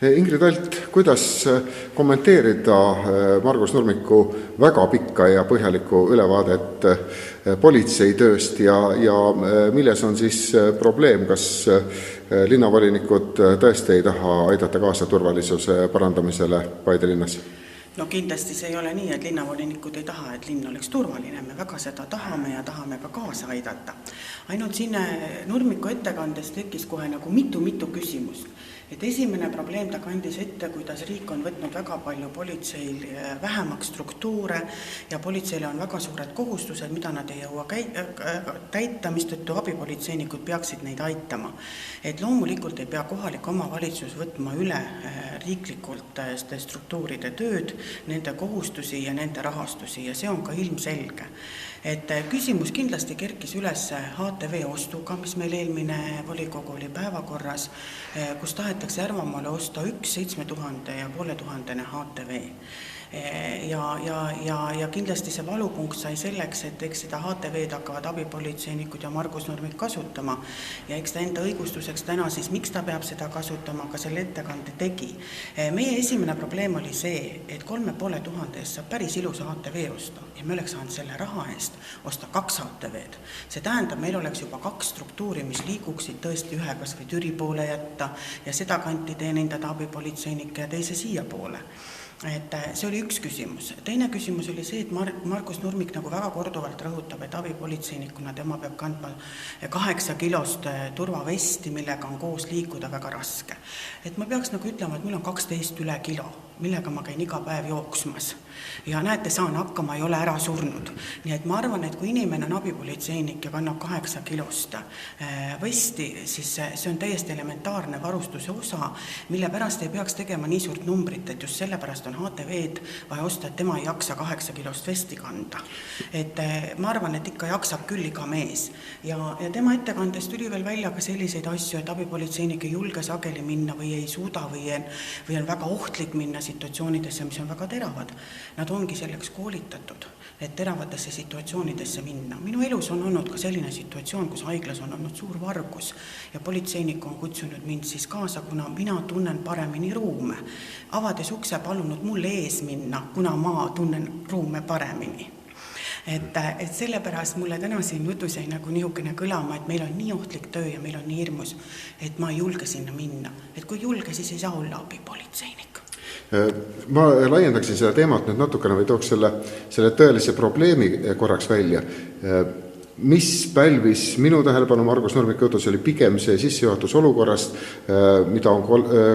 Ingrid Alt, kuidas kommenteerida Margus Nurmiku väga pikka ja põhjalikku ülevaadet politseitööst ja milles on siis probleem, kas linnavolinikud tõesti ei taha aidata kaasa turvalisuse parandamisele Paide linnas? No kindlasti see ei ole nii, et linnavolinikud ei taha, et linn oleks turvaline. Me väga seda tahame ja tahame ka kaasa aidata. Ainult siin Nurmiku ettekandes tekkis kohe nagu mitu küsimust. Et esimene probleem ta kandis ette, kuidas riik on võtnud väga palju politseil vähemaks struktuure ja politseile on väga suured kohustused, mida nad ei jõua täita, mistõttu abipolitseinikud peaksid neid aitama. Et loomulikult ei pea kohalik omavalitsus võtma üle riiklikult struktuuride tööd, nende kohustusi ja nende rahastusi ja see on ka ilmselge. Et küsimus kindlasti kerkis üles HTV ostuga, mis meil eelmine volikogu oli päevakorras, kus tahetakse Järvamaale osta 7000 ja 500 HTV. Ja kindlasti see valupunkt sai selleks, et eks seda HTV-d hakkavad abipolitseinikud ja Margus Nurmik kasutama ja eks ta enda õigustuseks täna siis, miks ta peab seda kasutama, ka selle ettekande tegi. Meie esimene probleem oli see, et 3500 eest saab päris ilus HTV osta ja me oleks saanud selle raha eest osta 2 HTV-d. See tähendab, meil oleks juba 2 struktuuri, mis liiguksid tõesti ühe kas või Türi poole jätta ja seda kanti teenindada abipolitseinike ja teise siia poole. Et see oli üks küsimus. Teine küsimus oli see, et Margus Nurmik nagu väga korduvalt rõhutab, et abipolitseinikuna tema peab kandma 8 kilost turvavesti, millega on koos liikuda väga raske. Et ma peaks nagu ütlema, et mul on 12 üle kilo, millega ma käin iga päev jooksmas. Ja näete, saan hakkama, ei ole ära surnud. Nii et ma arvan, et kui inimene on abipolitseinik ja kannab 8 kilost vesti, siis see on täiesti elementaarne varustuse osa, mille pärast ei peaks tegema nii suurt numbrit, et just sellepärast on HTV-d vaja osta, et tema ei jaksa 8 kilost vesti kanda. Et ma arvan, et ikka jaksab küll iga mees. Ja tema ettekandes tuli veel välja ka selliseid asju, et abipolitseinik ei julge sageli minna või ei suuda või on väga ohtlik minna situatsioonidesse, mis on väga teravad. Nad ongi selleks koolitatud, et teravatesse situatsioonidesse minna. Minu elus on olnud ka selline situatsioon, kus haiglas on olnud suur vargus ja politseinik on kutsunud mind siis kaasa, kuna mina tunnen paremini ruume. Avades ukse palunud mul ees minna, kuna ma tunnen ruume paremini. Et sellepärast mulle täna siin jutus jäi nagu niisugune kõlama, et meil on nii ohtlik töö ja meil on nii hirmus, et ma ei julge sinna minna. Et kui julge, siis ei saa olla abipolitseinik. Ma laiendaksin seda teemat nüüd natukene või tooks selle tõelise probleemi korraks välja. Mis pälvis minu tähelepanu Margus Nurmiku jutus oli pigem see sissejuhatus olukorrast, mida on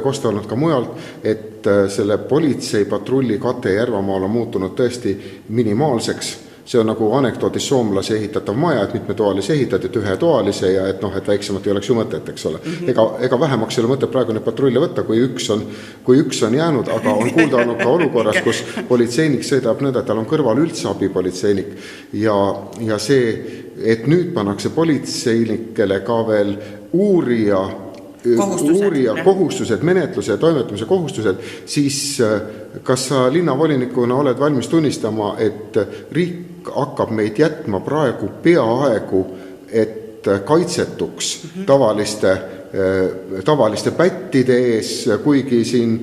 kosta olnud ka mujalt, et selle politseipatrulli kate Järvamaal on muutunud tõesti minimaalseks. See on nagu anekdootis soomlase ehitatav maja, et mitmetoalise ehitad, et ühetoalise ja et väiksemat ei oleks ju mõtet, eks ole. Ega vähemaks ei ole mõtet praegu neid patrulle võtta, kui üks on jäänud, aga on kuulda olnud ka olukorras, kus politseinik sõidab nõnda, et tal on kõrval üldse abipolitseinik ja see, et nüüd pannakse politseinikele ka veel uurija kohustused, menetluse ja toimetamise kohustused, siis kas sa linnavolinikuna oled valmis tunnistama, et riik hakkab meid jätma praegu peaaegu, et kaitsetuks tavaliste pättide ees, kuigi siin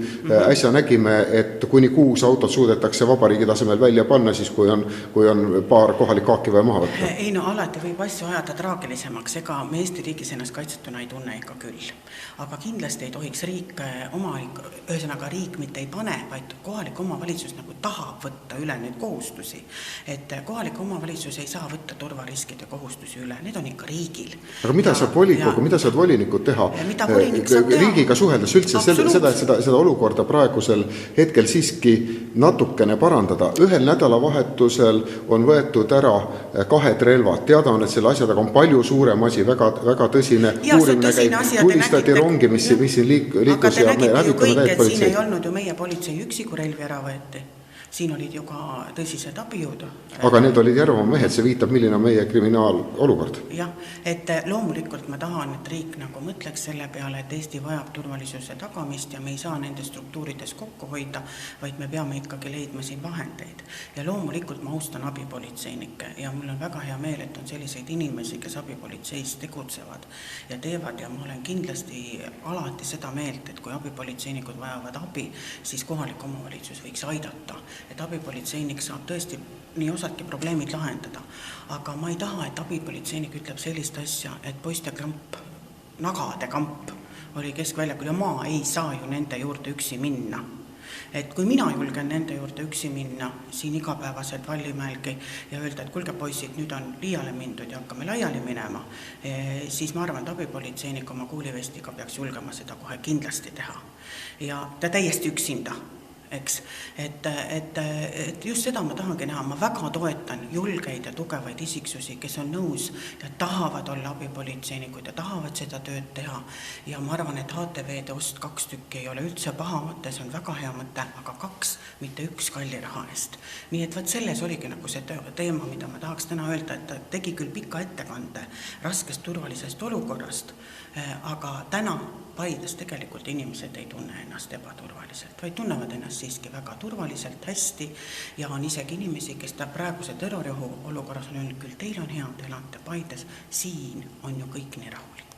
äsja nägime, et kuni 6 autot suudetakse vabariigi tasemel välja panna, siis kui on paar kohalik kaaki vaja maha võtta. Ei no alati võib asju ajada traagilisemaks, ega me Eesti riigis ennast kaitsetuna ei tunne ikka küll. Aga kindlasti ei tohiks riik mitte ei pane, vaid kohalik omavalitsus nagu tahab võtta üle neid kohustusi. Et kohalik omavalitsus ei saa võtta turvariskide kohustusi üle, need on ikka riigil. Aga mida saab volinikud teha? Riigiga suheldes üldse seda olukorda praegusel hetkel siiski natukene parandada. Ühel nädalavahetusel on võetud ära 2 relvad. Teada on, et selle asja taga on palju suurem asi, väga tõsine uurimine käib. Tulistati rongi, mis siin liikus ja me läbitame täied politsei. Siin ei olnud ju meie politsei üksiku relvi ära võeti. siin olid ju ka tõsised abijõud. Aga need olid Järva mehed, see viitab, milline on meie kriminaalolukord. Jah, et loomulikult ma tahan, et riik nagu mõtleks selle peale, et Eesti vajab turvalisuse tagamist ja me ei saa nendes struktuurides kokku hoida, vaid me peame ikkagi leidma siin vahendeid. Ja loomulikult ma austan abipolitseinikke ja mul on väga hea meel, et on selliseid inimesi, kes abipolitseis tegutsevad ja teevad ja ma olen kindlasti alati seda meelt, et kui abipolitseinikud vajavad abi, siis kohalik omavalitsus võiks aidata, et abipolitseinik saab tõesti nii osadki probleemid lahendada. Aga ma ei taha, et abipolitseinik ütleb sellist asja, et poiste kamp, nagade kamp oli keskväljakul ja ma ei saa ju nende juurde üksi minna. Et kui mina julgen nende juurde üksi minna siin igapäevaselt Vallimäelgi ja öelda, et kuulge poisid, nüüd on liiale mindud ja hakkame laiali minema, siis ma arvan, et abipolitseinik oma kuulivestiga peaks julgema seda kohe kindlasti teha. Ja ta täiesti üksinda. Eks? Et just seda ma tahangi näha, ma väga toetan julgeid ja tugevaid isiksusi, kes on nõus ja tahavad olla abipolitseinikud ja tahavad seda tööd teha. Ja ma arvan, et HTV-de ost 2 tükki ei ole üldse paha mõte, see on väga hea mõte, aga 2, mitte 1 kalli raha eest. Nii et selles oligi nagu see teema, mida ma tahaks täna öelda, et ta tegi küll pika ettekande raskest turvalisest olukorrast, aga täna Paides tegelikult inimesed ei tunne ennast ebaturvaliselt, vaid tunnevad ennast siiski väga turvaliselt, hästi ja on isegi inimesi, kes ta praeguse terroriolukorras on öelnud, küll teil on hea, te elate Paides, siin on ju kõik nii rahulik.